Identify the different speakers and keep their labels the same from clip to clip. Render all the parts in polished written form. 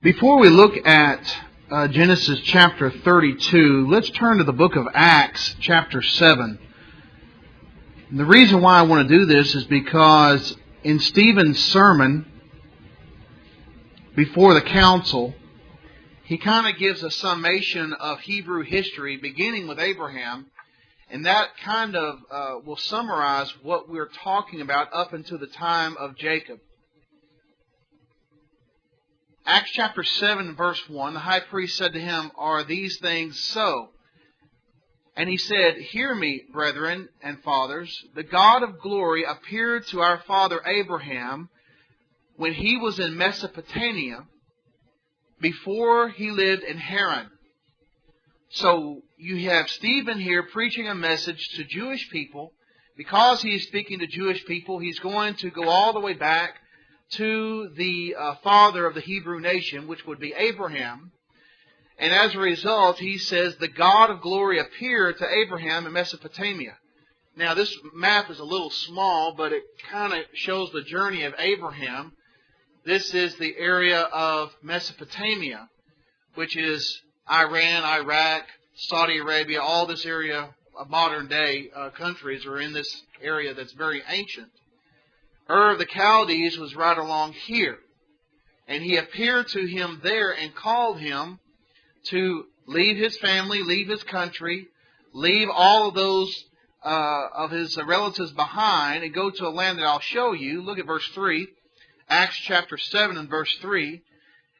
Speaker 1: Before we look at Genesis chapter 32, let's turn to the book of Acts chapter 7. And the reason why I want to do this is because in Stephen's sermon before the council, he kind of gives a summation of Hebrew history beginning with Abraham, and that kind of will summarize what we're talking about up until the time of Jacob. Acts chapter 7 verse 1, the high priest said to him, "Are these things so?" And he said, "Hear me, brethren and fathers. The God of glory appeared to our father Abraham when he was in Mesopotamia, before he lived in Haran." So you have Stephen here preaching a message to Jewish people. Because he is speaking to Jewish people, he's going to go all the way back to the father of the Hebrew nation, which would be Abraham. And as a result, he says, the God of glory appeared to Abraham in Mesopotamia. Now, this map is a little small, but it kind of shows the journey of Abraham. This is the area of Mesopotamia, which is Iran, Iraq, Saudi Arabia. All this area of modern-day countries are in this area that's very ancient. Ur of the Chaldees was right along here. And he appeared to him there and called him to leave his family, leave his country, leave all of those of his relatives behind, and go to a land that I'll show you. Look at verse 3, Acts chapter 7 and verse 3.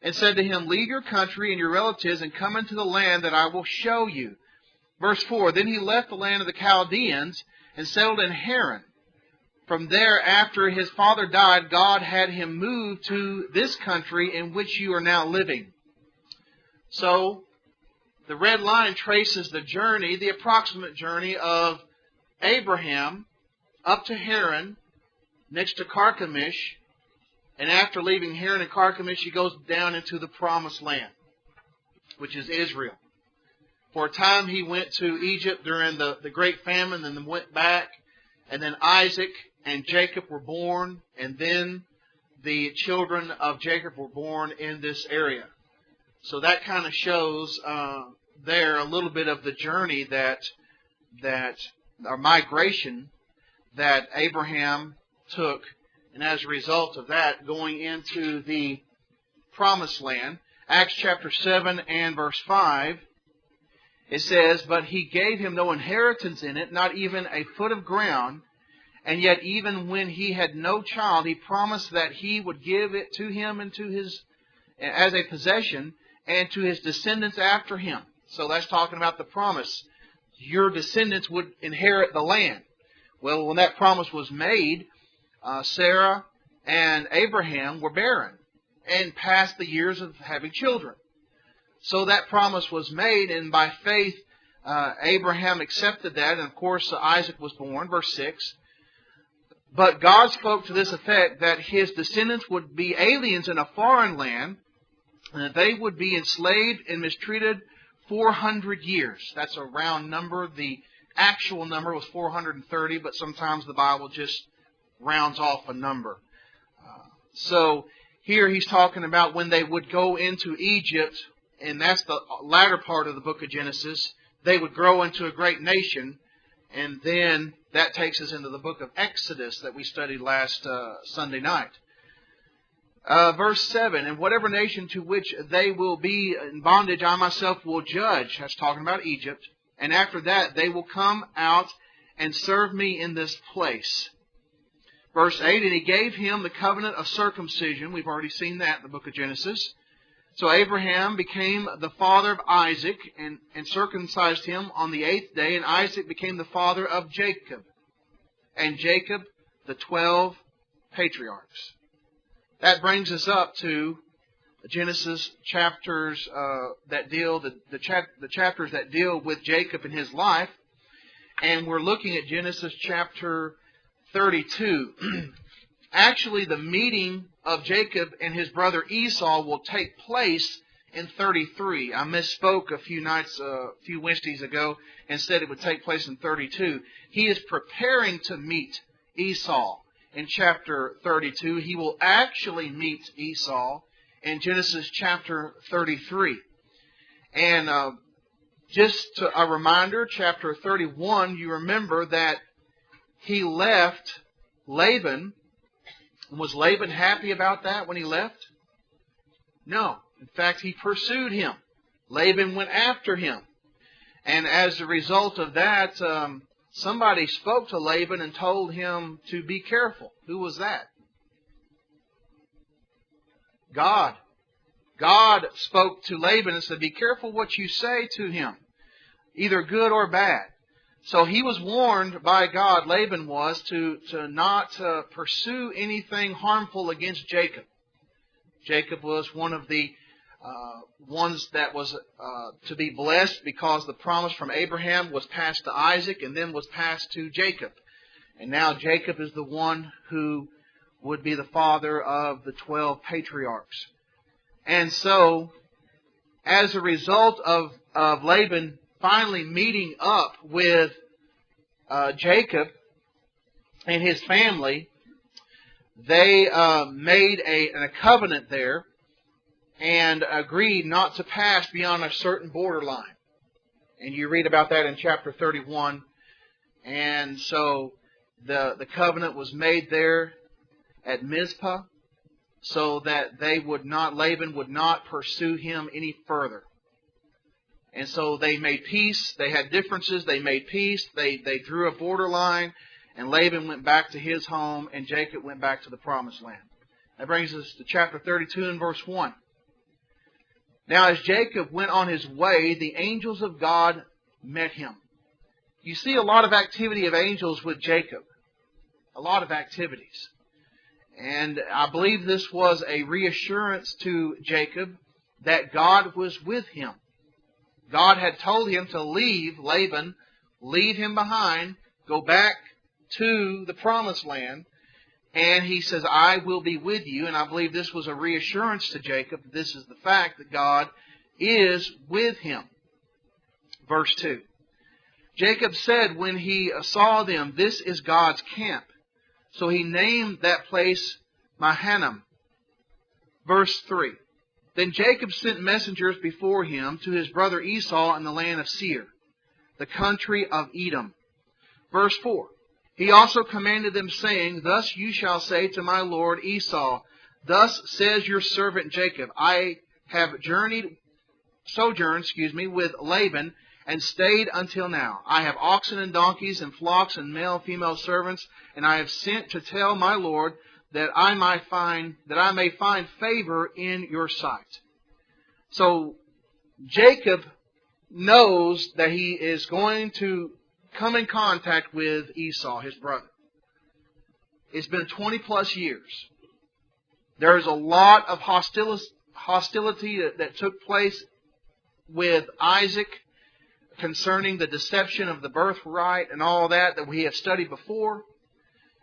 Speaker 1: And said to him, "Leave your country and your relatives and come into the land that I will show you." Verse 4, "Then he left the land of the Chaldeans and settled in Haran. From there, after his father died, God had him move to this country in which you are now living." So, the red line traces the journey, the approximate journey of Abraham up to Haran, next to Carchemish. And after leaving Haran and Carchemish, he goes down into the Promised Land, which is Israel. For a time, he went to Egypt during the Great Famine, and then went back. And then Isaac and Jacob were born, and then the children of Jacob were born in this area. So that kind of shows there a little bit of the journey or migration that Abraham took, and as a result of that, going into the Promised Land. Acts chapter 7 and verse 5, it says, "But he gave him no inheritance in it, not even a foot of ground. And yet even when he had no child, he promised that he would give it to him and to his as a possession, and to his descendants after him." So that's talking about the promise. Your descendants would inherit the land. Well, when that promise was made, Sarah and Abraham were barren and past the years of having children. So that promise was made, and by faith, Abraham accepted that, and of course Isaac was born. Verse 6. "But God spoke to this effect, that his descendants would be aliens in a foreign land, and that they would be enslaved and mistreated 400 years. That's a round number. The actual number was 430, but sometimes the Bible just rounds off a number. So here he's talking about when they would go into Egypt, and that's the latter part of the book of Genesis. They would grow into a great nation, and then that takes us into the book of Exodus that we studied last Sunday night. Verse 7, "And whatever nation to which they will be in bondage, I myself will judge." That's talking about Egypt. "And after that, they will come out and serve me in this place." Verse 8, "And he gave him the covenant of circumcision." We've already seen that in the book of Genesis. "So Abraham became the father of Isaac, and circumcised him on the 8th day, and Isaac became the father of Jacob, and Jacob the 12 patriarchs." That brings us up to Genesis chapters the chapters that deal with Jacob and his life, and we're looking at Genesis chapter 32. Actually, the meeting of Jacob and his brother Esau will take place in 33. I misspoke a few Wednesdays ago, and said it would take place in 32. He is preparing to meet Esau in chapter 32. He will actually meet Esau in Genesis chapter 33. And just a reminder, chapter 31, you remember that he left Laban. Was Laban happy about that when he left? No. In fact, he pursued him. Laban went after him. And as a result of that, somebody spoke to Laban and told him to be careful. Who was that? God. God spoke to Laban and said, be careful what you say to him, either good or bad. So he was warned by God, Laban was, to not pursue anything harmful against Jacob. Jacob was one of the ones that was to be blessed because the promise from Abraham was passed to Isaac and then was passed to Jacob. And now Jacob is the one who would be the father of the 12 patriarchs. And so, as a result of Laban finally meeting up with Jacob and his family, they made a covenant there and agreed not to pass beyond a certain borderline. And you read about that in chapter 31. And so the covenant was made there at Mizpah so that Laban would not pursue him any further. And so they made peace. They had differences. They made peace. They drew a borderline. And Laban went back to his home, and Jacob went back to the promised land. That brings us to chapter 32 and verse 1. Now as Jacob went on his way, the angels of God met him. You see a lot of activity of angels with Jacob. A lot of activities. And I believe this was a reassurance to Jacob that God was with him. God had told him to leave Laban, leave him behind, go back to the promised land. And he says, I will be with you. And I believe this was a reassurance to Jacob. This is the fact that God is with him. Verse 2. Jacob said when he saw them, this is God's camp. So he named that place Mahanaim. Verse 3. Then Jacob sent messengers before him to his brother Esau in the land of Seir, the country of Edom. Verse 4. He also commanded them, saying, thus you shall say to my lord Esau, thus says your servant Jacob, I have sojourned with Laban, and stayed until now. I have oxen and donkeys and flocks and male and female servants, and I have sent to tell my lord that I may find favor in your sight. So Jacob knows that he is going to come in contact with Esau, his brother. It's been 20 plus years. There is a lot of hostility that took place with Isaac concerning the deception of the birthright and all that we have studied before.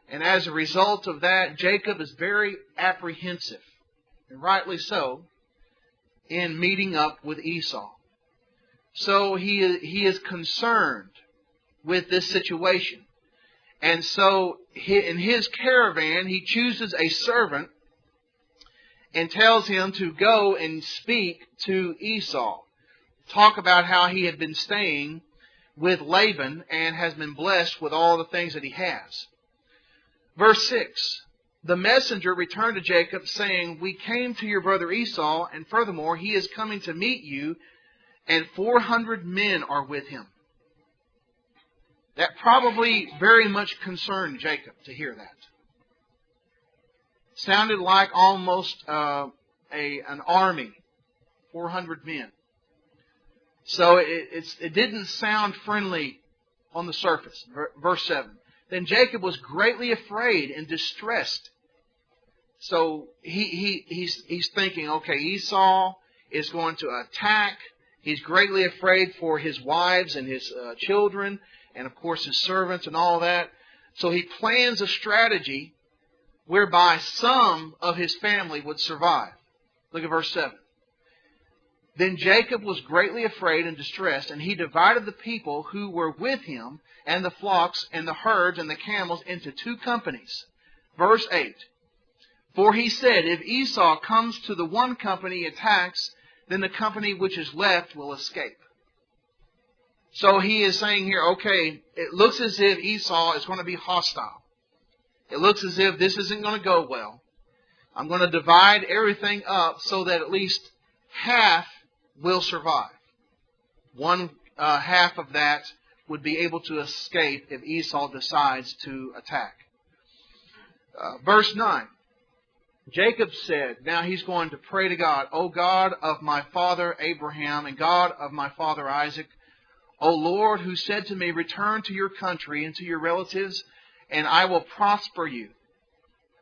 Speaker 1: And as a result of that, Jacob is very apprehensive, and rightly so, in meeting up with Esau. So he is concerned with this situation. And so in his caravan, he chooses a servant and tells him to go and speak to Esau. Talk about how he had been staying with Laban and has been blessed with all the things that he has. Verse 6. The messenger returned to Jacob, saying, we came to your brother Esau, and furthermore, he is coming to meet you, and 400 men are with him. That probably very much concerned Jacob to hear that. Sounded like almost an army, 400 men. So it didn't sound friendly on the surface. Verse 7. Then Jacob was greatly afraid and distressed. So he's thinking, okay, Esau is going to attack. He's greatly afraid for his wives and his children, and of course his servants and all that. So he plans a strategy whereby some of his family would survive. Look at verse 7. Then Jacob was greatly afraid and distressed, and he divided the people who were with him, and the flocks, and the herds, and the camels into two companies. Verse 8. For he said, if Esau comes to the one company attacks, then the company which is left will escape. So he is saying here, okay, it looks as if Esau is going to be hostile. It looks as if this isn't going to go well. I'm going to divide everything up so that at least half will survive. One half of that would be able to escape if Esau decides to attack. Verse 9. Jacob said, now he's going to pray to God, O God of my father Abraham and God of my father Isaac, O Lord, who said to me, return to your country and to your relatives, and I will prosper you.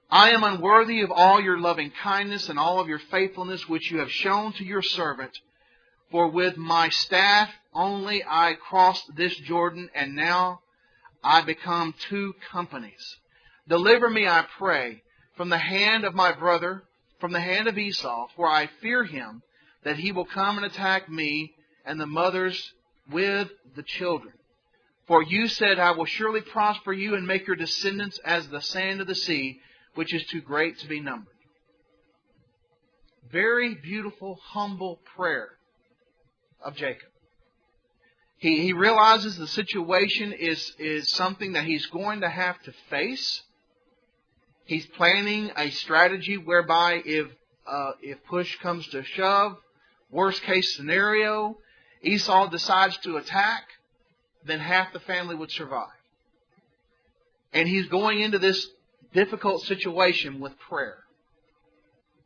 Speaker 1: I am unworthy of all your loving kindness and all of your faithfulness which you have shown to your servant. For with my staff only I crossed this Jordan, and now I become two companies. Deliver me, I pray, from the hand of my brother, from the hand of Esau, for I fear him, that he will come and attack me and the mothers with the children. For you said, I will surely prosper you and make your descendants as the sand of the sea, which is too great to be numbered. Very beautiful, humble prayer of Jacob. He realizes the situation is something that he's going to have to face. He's planning a strategy whereby if push comes to shove, worst case scenario, Esau decides to attack, then half the family would survive. And he's going into this difficult situation with prayer.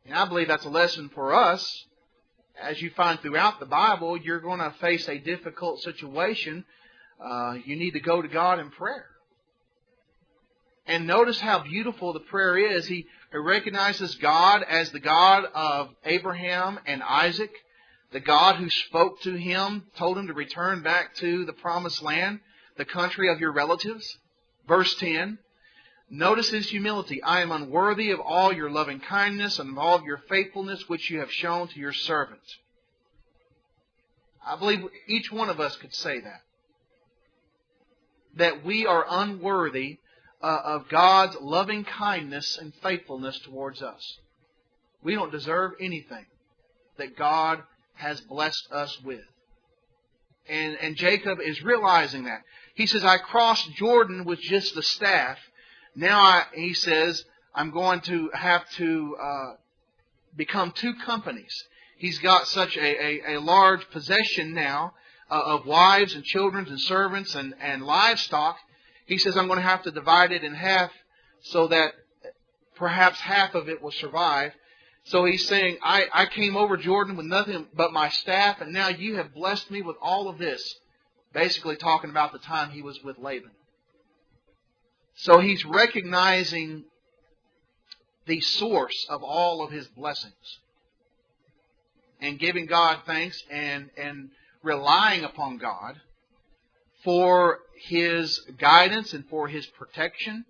Speaker 1: And I believe that's a lesson for us. As you find throughout the Bible, you're going to face a difficult situation. You need to go to God in prayer. And notice how beautiful the prayer is. He recognizes God as the God of Abraham and Isaac, the God who spoke to him, told him to return back to the promised land, the country of your relatives. Verse 10, notice his humility. I am unworthy of all your loving kindness and of all of your faithfulness which you have shown to your servant. I believe each one of us could say that. That we are unworthy of God's loving kindness and faithfulness towards us. We don't deserve anything that God has blessed us with. And Jacob is realizing that. He says, I crossed Jordan with just the staff. Now he says, I'm going to have to become two companies. He's got such a large possession now of wives and children and servants and livestock. He says, I'm going to have to divide it in half so that perhaps half of it will survive. So he's saying, I came over Jordan with nothing but my staff, and now you have blessed me with all of this. Basically talking about the time he was with Laban. So he's recognizing the source of all of his blessings. And giving God thanks and relying upon God for His guidance and for His protection.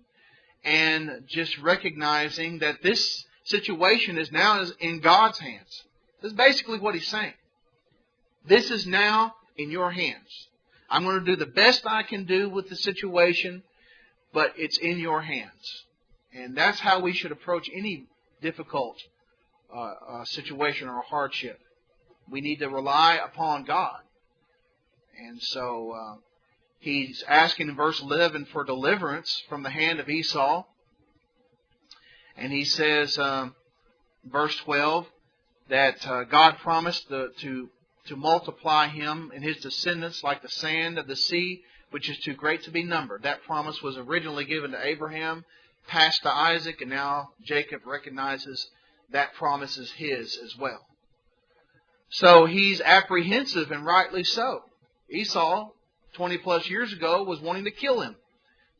Speaker 1: And just recognizing that this situation is now in God's hands. This is basically what he's saying. This is now in your hands. I'm going to do the best I can do with the situation, but it's in your hands. And that's how we should approach any difficult situation or hardship. We need to rely upon God. And so he's asking in verse 11 for deliverance from the hand of Esau. And he says, verse 12, that God promised to multiply him and his descendants like the sand of the sea, which is too great to be numbered. That promise was originally given to Abraham, passed to Isaac, and now Jacob recognizes that promise is his as well. So he's apprehensive, and rightly so. Esau, 20 plus years ago, was wanting to kill him.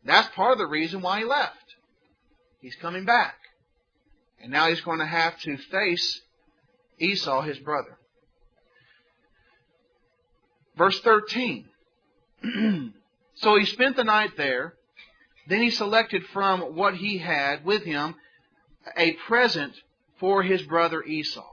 Speaker 1: That's part of the reason why he left. He's coming back. And now he's going to have to face Esau, his brother. Verse 13. So he spent the night there. Then he selected from what he had with him a present for his brother Esau.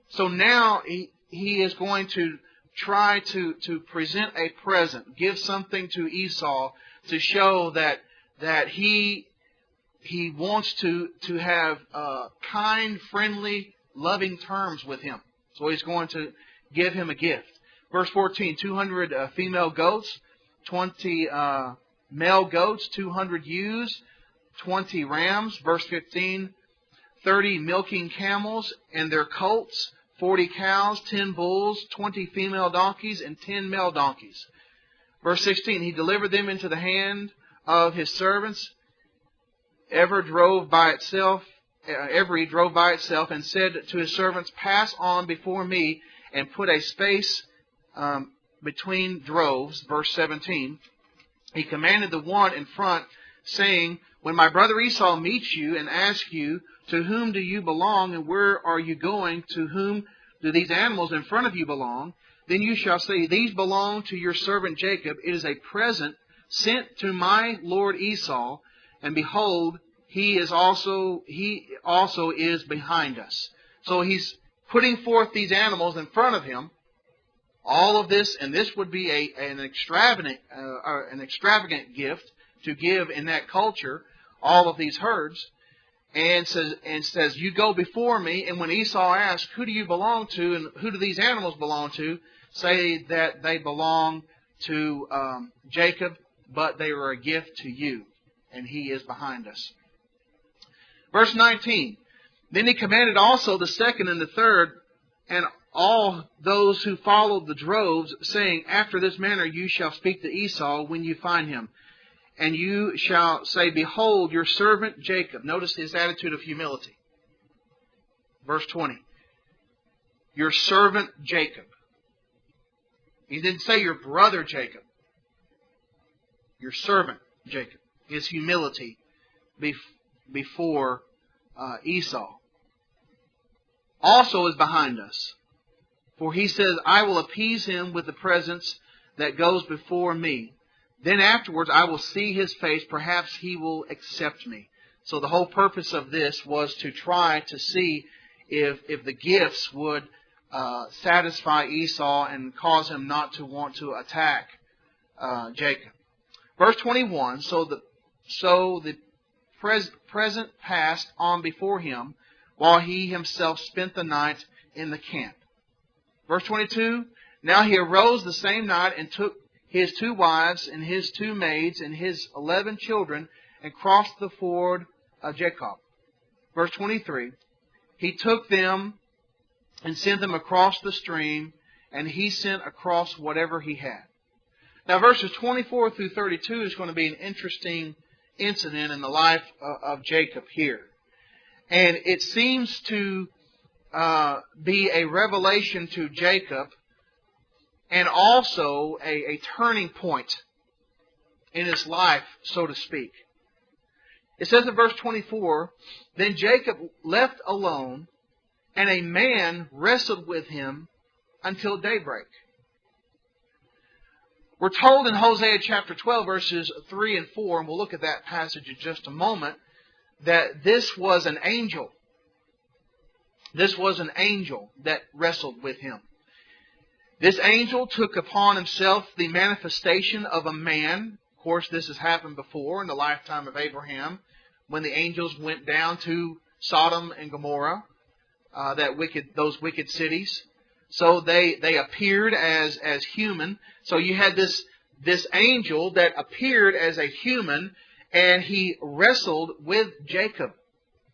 Speaker 1: So now he is going to try to present a present, give something to Esau to show that he he wants to have kind, friendly, loving terms with him. So he's going to give him a gift. Verse 14, 200 female goats, 20 male goats, 200 ewes, 20 rams. Verse 15, 30 milking camels and their colts, 40 cows, 10 bulls, 20 female donkeys, and 10 male donkeys. Verse 16, he delivered them into the hand of his servants. Every drove by itself, and said to his servants, pass on before me, and put a space between droves. Verse 17, he commanded the one in front, saying, when my brother Esau meets you and asks you, to whom do you belong, and where are you going? To whom do these animals in front of you belong? Then you shall say, these belong to your servant Jacob. It is a present sent to my lord Esau, and behold, he also is behind us. So he's putting forth these animals in front of him. All of this, and this would be an extravagant gift to give in that culture. All of these herds, and says, you go before me. And when Esau asks, who do you belong to, and who do these animals belong to? Say that they belong to Jacob, but they are a gift to you, and he is behind us. Verse 19, then he commanded also the second and the third, and all those who followed the droves, saying, after this manner you shall speak to Esau when you find him. And you shall say, behold, your servant Jacob. Notice his attitude of humility. Verse 20. Your servant Jacob. He didn't say your brother Jacob. Your servant Jacob. His humility before Esau. Also is behind us. For he says, I will appease him with the presence that goes before me. Then afterwards I will see his face. Perhaps he will accept me. So the whole purpose of this was to try to see if the gifts would satisfy Esau and cause him not to want to attack Jacob. Verse 21, so the present passed on before him, while he himself spent the night in the camp. Verse 22, now he arose the same night and took his 2 wives and his 2 maids and his 11 children and crossed the ford of Jacob. Verse 23, he took them and sent them across the stream, and he sent across whatever he had. Now verses 24 through 32 is going to be an interesting incident in the life of Jacob here. And it seems to be a revelation to Jacob, and also a turning point in his life, so to speak. It says in verse 24, then Jacob left alone, and a man wrestled with him until daybreak. We're told in Hosea chapter 12, verses 3 and 4, and we'll look at that passage in just a moment, that this was an angel. This was an angel that wrestled with him. This angel took upon himself the manifestation of a man. Of course, this has happened before in the lifetime of Abraham, when the angels went down to Sodom and Gomorrah, those wicked cities. So they appeared as human. So you had this angel that appeared as a human, and he wrestled with Jacob.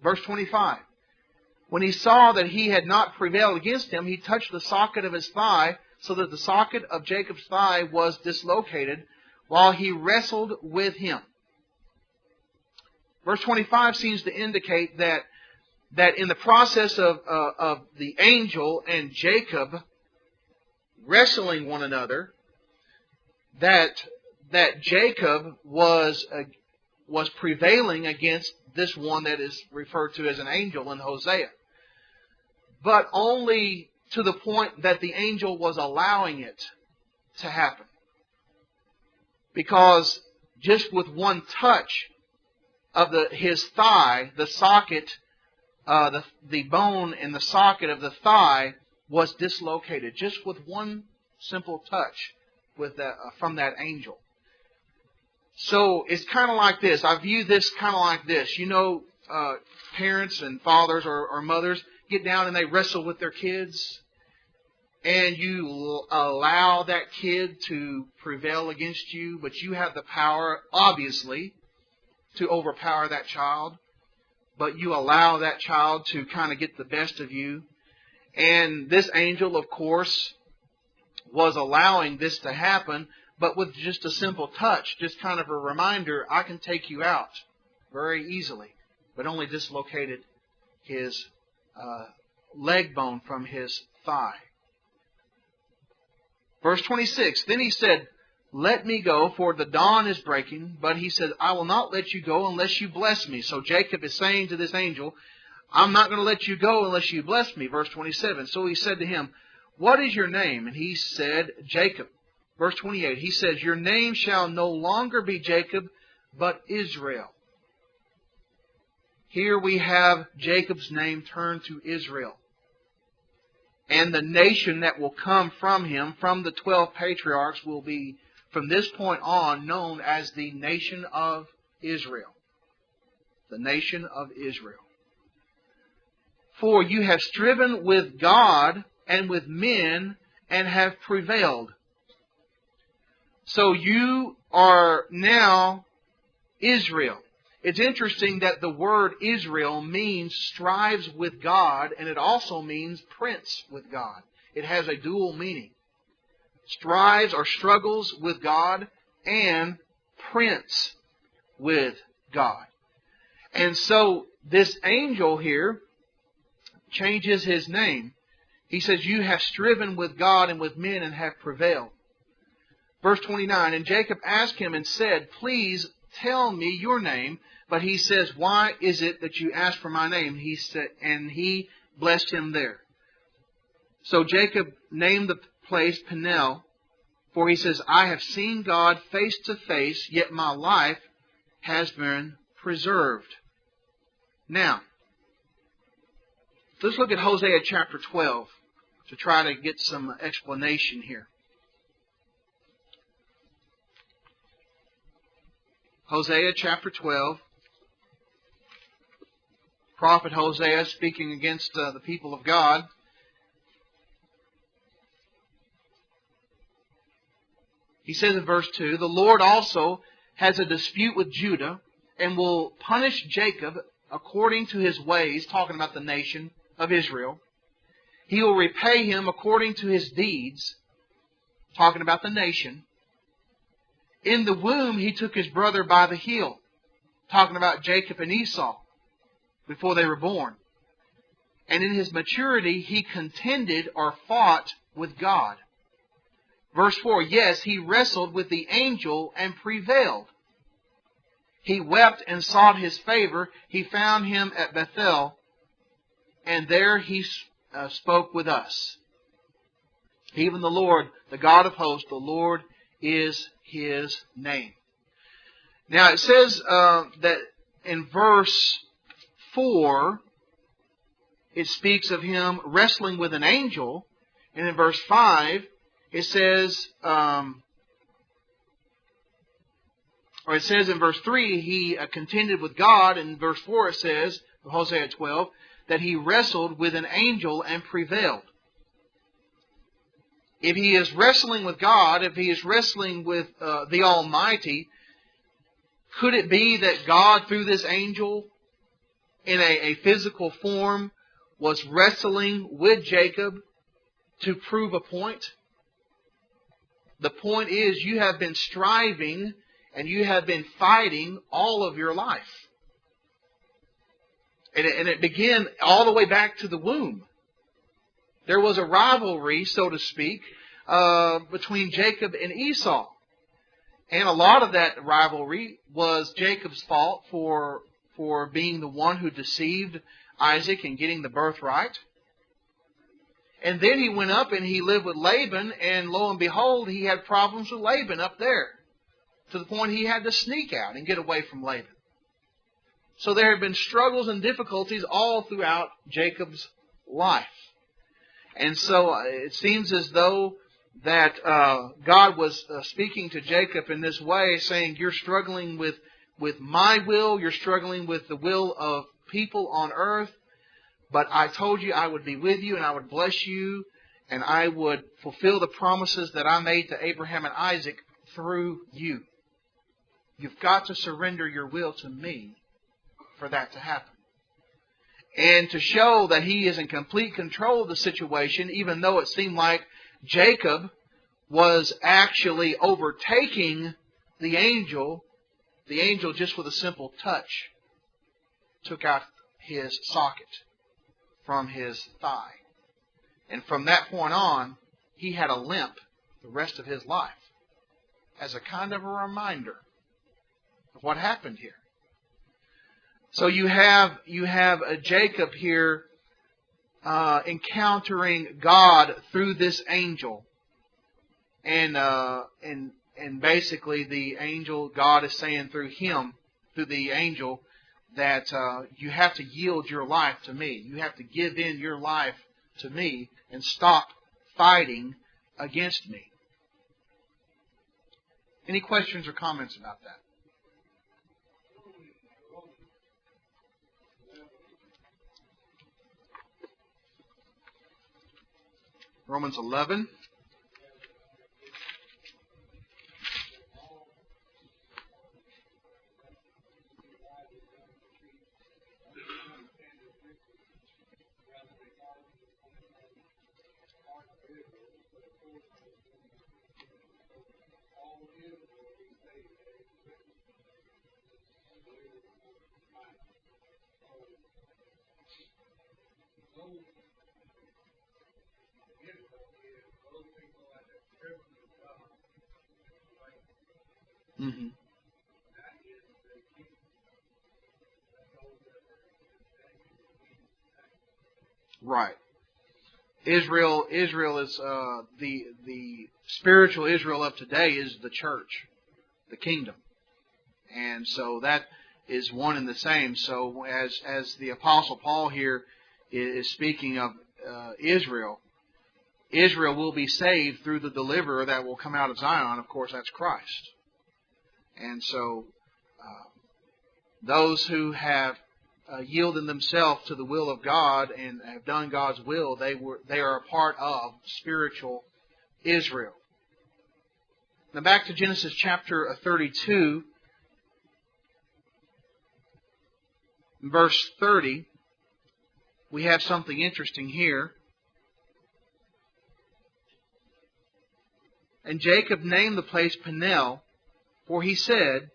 Speaker 1: Verse 25. When he saw that he had not prevailed against him, he touched the socket of his thigh, so that the socket of Jacob's thigh was dislocated while he wrestled with him. Verse 25 seems to indicate that in the process of the angel and Jacob wrestling one another, that Jacob was prevailing against this one that is referred to as an angel in Hosea. But only to the point that the angel was allowing it to happen. Because just with one touch of his thigh, the socket, the bone in the socket of the thigh was dislocated. Just with one simple touch from that angel. So it's kind of like this. I view this kind of like this. You know, parents and fathers or mothers get down and they wrestle with their kids. And you allow that kid to prevail against you. But you have the power, obviously, to overpower that child. But you allow that child to kind of get the best of you. And this angel, of course, was allowing this to happen, but with just a simple touch, just kind of a reminder, I can take you out very easily, but only dislocated his leg bone from his thigh. Verse 26, then he said, let me go, for the dawn is breaking. But he said, I will not let you go unless you bless me. So Jacob is saying to this angel, I'm not going to let you go unless you bless me. Verse 27. So he said to him, what is your name? And he said, Jacob. Verse 28. He says, your name shall no longer be Jacob, but Israel. Here we have Jacob's name turned to Israel. And the nation that will come from him, from the 12 patriarchs, will be, from this point on, known as the nation of Israel. The nation of Israel. For you have striven with God and with men and have prevailed. So you are now Israel. It's interesting that the word Israel means strives with God, and it also means prince with God. It has a dual meaning. Strives or struggles with God and prince with God. And so this angel here changes his name. He says, you have striven with God and with men and have prevailed. Verse 29, and Jacob asked him and said, please tell me your name. But he says, why is it that you ask for my name? He said, and he blessed him there. So Jacob named the place Peniel, for he says, I have seen God face to face, yet my life has been preserved. Now, let's look at Hosea chapter 12 to try to get some explanation here. Hosea chapter 12. Prophet Hosea speaking against the people of God. He says in verse 2, the Lord also has a dispute with Judah and will punish Jacob according to his ways, talking about the nation of Israel. He will repay him according to his deeds, talking about the nation. In the womb he took his brother by the heel, talking about Jacob and Esau before they were born. And in his maturity he contended or fought with God. Verse 4, yes, he wrestled with the angel and prevailed. He wept and sought his favor. He found him at Bethel, and there he spoke with us. Even the Lord, the God of hosts, the Lord is his name. Now it says that in verse 4, it speaks of him wrestling with an angel. And in verse 5, it says, or it says in verse 3, he contended with God. And in verse 4 it says, Hosea 12, that he wrestled with an angel and prevailed. If he is wrestling with God, if he is wrestling with the Almighty, could it be that God, through this angel, in a physical form, was wrestling with Jacob to prove a point? The point is, you have been striving and you have been fighting all of your life. And it began all the way back to the womb. There was a rivalry, so to speak, between Jacob and Esau. And a lot of that rivalry was Jacob's fault for being the one who deceived Isaac and getting the birthright. And then he went up and he lived with Laban, and lo and behold, he had problems with Laban up there, to the point he had to sneak out and get away from Laban. So there have been struggles and difficulties all throughout Jacob's life. And so it seems as though that God was speaking to Jacob in this way, saying, you're struggling with my will, you're struggling with the will of people on earth, but I told you I would be with you and I would bless you and I would fulfill the promises that I made to Abraham and Isaac through you. You've got to surrender your will to me for that to happen. And to show that he is in complete control of the situation, even though it seemed like Jacob was actually overtaking the angel just with a simple touch took out his socket from his thigh. And from that point on, he had a limp the rest of his life as a kind of a reminder of what happened here. So you have a Jacob here encountering God through this angel, and basically the angel, God is saying through him, through the angel, that you have to yield your life to me. You have to give in your life to me and stop fighting against me. Any questions or comments about that? Romans 11. Mm-hmm. Right. Israel is the spiritual Israel of today is the church, the kingdom, and so that is one and the same. So as the Apostle Paul here is speaking of Israel, Israel will be saved through the deliverer that will come out of Zion. Of course, that's Christ. And so those who have yielded themselves to the will of God and have done God's will, they are a part of spiritual Israel. Now back to Genesis chapter 32, verse 30. We have something interesting here. And Jacob named the place Peniel, for he said,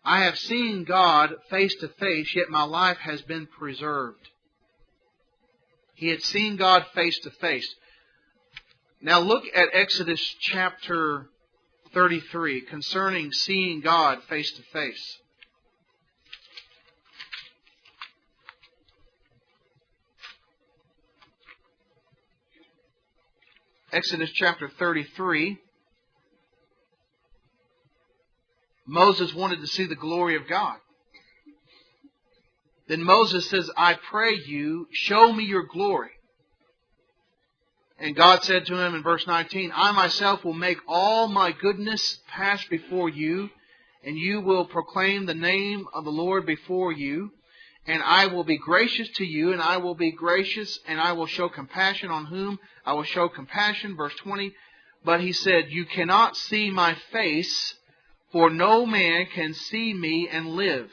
Speaker 1: I have seen God face to face, yet my life has been preserved. He had seen God face to face. Now look at Exodus chapter 33 concerning seeing God face to face. Exodus chapter 33. Moses wanted to see the glory of God. Then Moses says, I pray you, show me your glory. And God said to him in verse 19, I myself will make all my goodness pass before you, and you will proclaim the name of the Lord before you. And I will be gracious to you, and I will be gracious, and I will show compassion on whom I will show compassion. Verse 20, but he said, you cannot see my face, for no man can see me and live.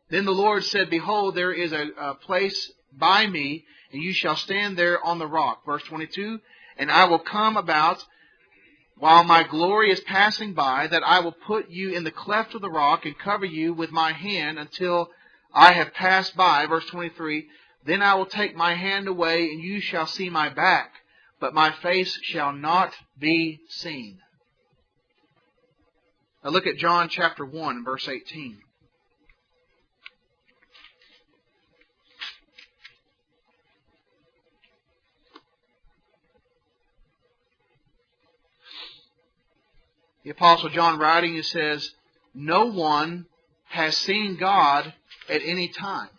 Speaker 1: Then the Lord said, behold, there is a place by me, and you shall stand there on the rock. Verse 22, and I will come about while my glory is passing by, that I will put you in the cleft of the rock and cover you with my hand until I have passed by. Verse 23, then I will take my hand away, and you shall see my back, but my face shall not be seen. Now look at John chapter 1, verse 18. The Apostle John writing, he says, no one has seen God at any time.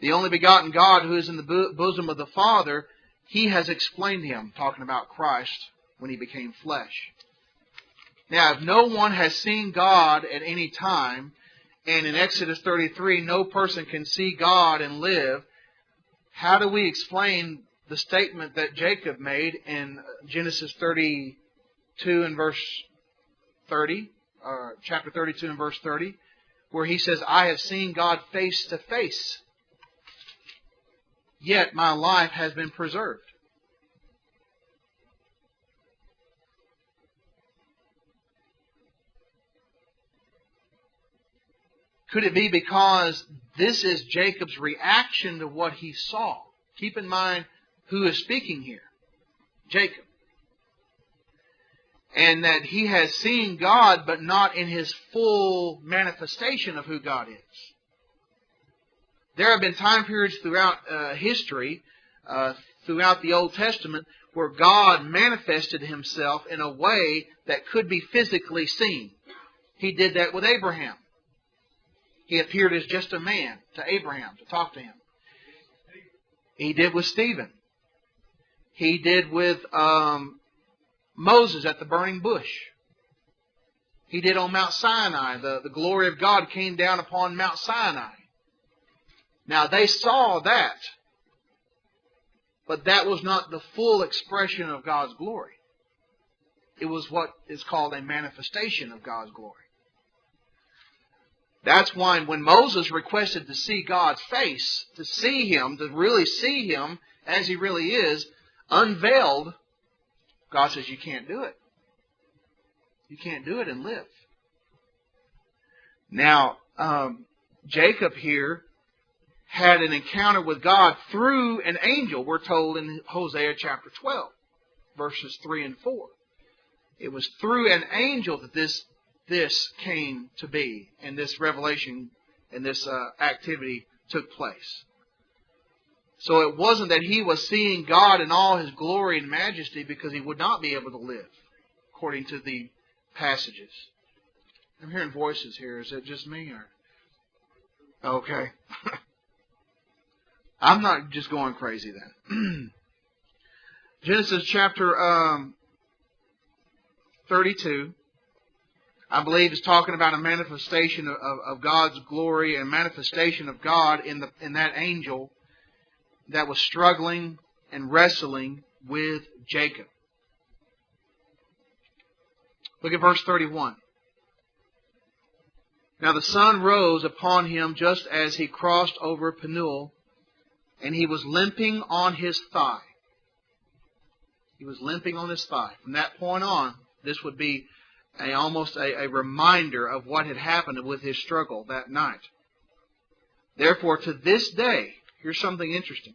Speaker 1: the only begotten God who is in the bosom of the Father, He has explained Him, talking about Christ when He became flesh. Now, if no one has seen God at any time, and in Exodus 33, no person can see God and live, how do we explain the statement that Jacob made in Genesis 32 and verse 30, or chapter 32 and verse 30, where he says, I have seen God face to face, yet my life has been preserved. Could it be because this is Jacob's reaction to what he saw? Keep in mind who is speaking here. Jacob. And that he has seen God, but not in His full manifestation of who God is. There have been time periods throughout history, throughout the Old Testament, where God manifested Himself in a way that could be physically seen. He did that with Abraham. He appeared as just a man to Abraham to talk to him. He did with Stephen. He did with Moses at the burning bush. He did on Mount Sinai. The glory of God came down upon Mount Sinai. Now they saw that, but that was not the full expression of God's glory. It was what is called a manifestation of God's glory. That's why when Moses requested to see God's face, to see Him, to really see Him as He really is, unveiled, God says, you can't do it. You can't do it and live. Now, Jacob here had an encounter with God through an angel, we're told in Hosea chapter 12, verses 3 and 4. It was through an angel that this came to be, and this revelation and this activity took place. So it wasn't that he was seeing God in all His glory and majesty, because he would not be able to live, according to the passages. I'm hearing voices here. Is it just me? Or okay. I'm not just going crazy then. Genesis chapter 32. I believe is talking about a manifestation of God's glory and manifestation of God in that angel that was struggling and wrestling with Jacob. Look at verse 31. Now the sun rose upon him just as he crossed over Peniel, and he was limping on his thigh. He was limping on his thigh. From that point on, this would be almost a reminder of what had happened with his struggle that night. Therefore, to this day, here's something interesting.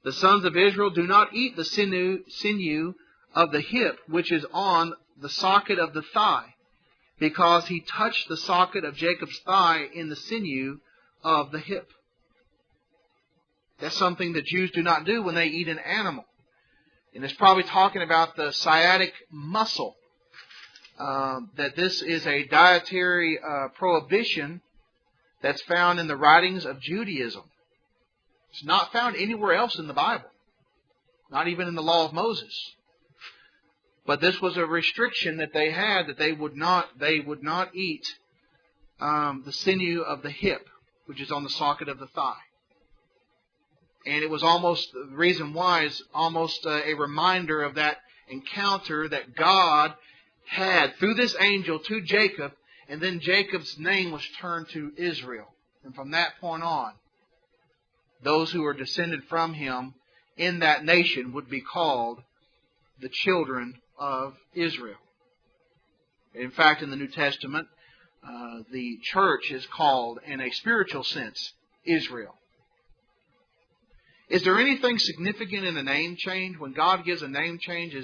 Speaker 1: The sons of Israel do not eat the sinew of the hip, which is on the socket of the thigh, because he touched the socket of Jacob's thigh in the sinew of the hip. That's something that Jews do not do when they eat an animal. And it's probably talking about the sciatic muscle. That this is a dietary prohibition that's found in the writings of Judaism. It's not found anywhere else in the Bible, not even in the law of Moses. But this was a restriction that they had, that they would not eat the sinew of the hip, which is on the socket of the thigh. And it was almost, the reason why is almost a reminder of that encounter that God had through this angel to Jacob, and then Jacob's name was turned to Israel. And from that point on, those who were descended from him in that nation would be called the children of Israel. In fact, in the New Testament, the church is called, in a spiritual sense, Israel. Is there anything significant in a name change? When God gives a name change,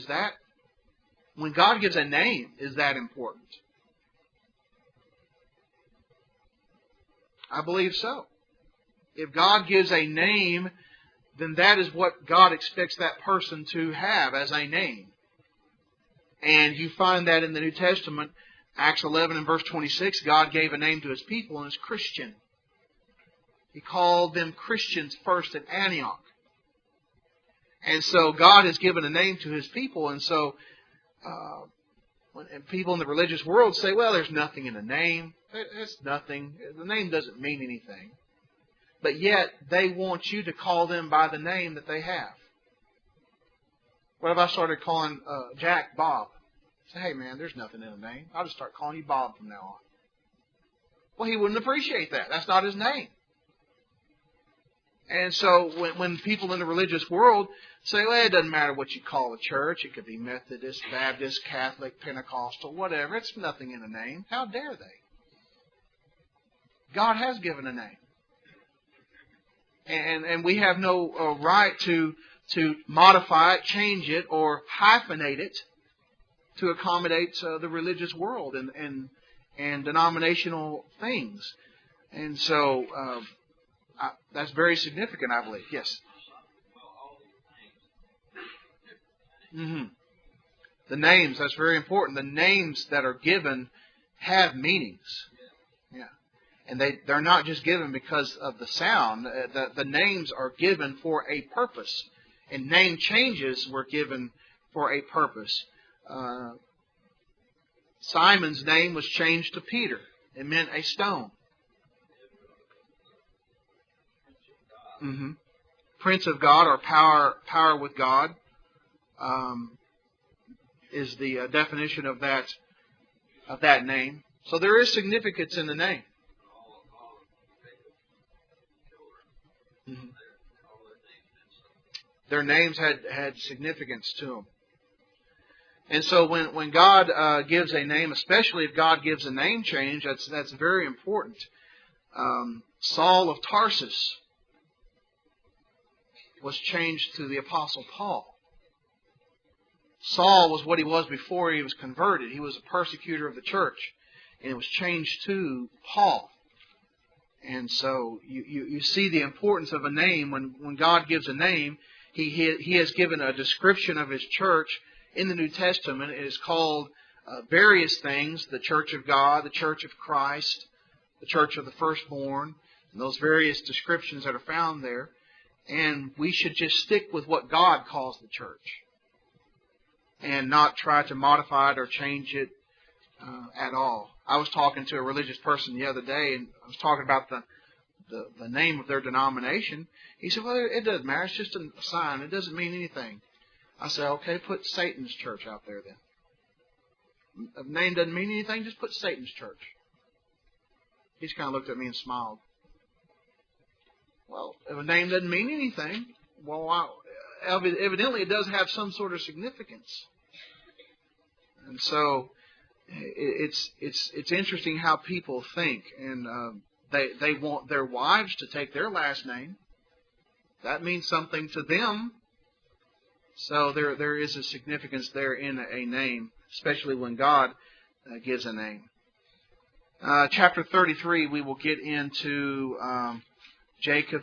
Speaker 1: when God gives a name, is that important? I believe so. If God gives a name, then that is what God expects that person to have as a name. And you find that in the New Testament, Acts 11 and verse 26, God gave a name to His people, and it's Christian. He called them Christians first at Antioch. And so God has given a name to His people. And so when people in the religious world say, well, there's nothing in a name. There's nothing. The name doesn't mean anything. But yet they want you to call them by the name that they have. What if I started calling Jack Bob? Say, hey man, there's nothing in a name. I'll just start calling you Bob from now on. Well, he wouldn't appreciate that. That's not his name. And so when people in the religious world say, well, it doesn't matter what you call a church. It could be Methodist, Baptist, Catholic, Pentecostal, whatever. It's nothing in a name. How dare they? God has given a name. And we have no right to modify it, change it, or hyphenate it to accommodate the religious world and denominational things. And so that's very significant, I believe. Yes? Mm-hmm. The names, that's very important. The names that are given have meanings. Yeah. And they're not just given because of the sound. The names are given for a purpose. And name changes were given for a purpose. Simon's name was changed to Peter. It meant a stone. Mm-hmm. Prince of God, or power with God, is the definition of that name. So there is significance in the name. Mm-hmm. Their names had significance to them. And so when God gives a name, especially if God gives a name change, that's very important. Saul of Tarsus was changed to the Apostle Paul. Saul was what he was before he was converted. He was a persecutor of the church. And it was changed to Paul. And so you see the importance of a name. When God gives a name, He has given a description of His church in the New Testament. It is called various things: the Church of God, the Church of Christ, the Church of the Firstborn, and those various descriptions that are found there. And we should just stick with what God calls the church and not try to modify it or change it at all. I was talking to a religious person the other day, and I was talking about the name of their denomination. He said, well, it doesn't matter. It's just a sign. It doesn't mean anything. I said, okay, put Satan's church out there then. If the name doesn't mean anything, just put Satan's church. He just kind of looked at me and smiled. Well, if a name doesn't mean anything, well, evidently it does have some sort of significance. And so it's interesting how people think, and they want their wives to take their last name. That means something to them. So there is a significance there in a name, especially when God gives a name. Chapter 33, we will get into Jacob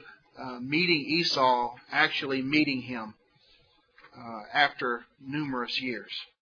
Speaker 1: meeting Esau, actually meeting him after numerous years.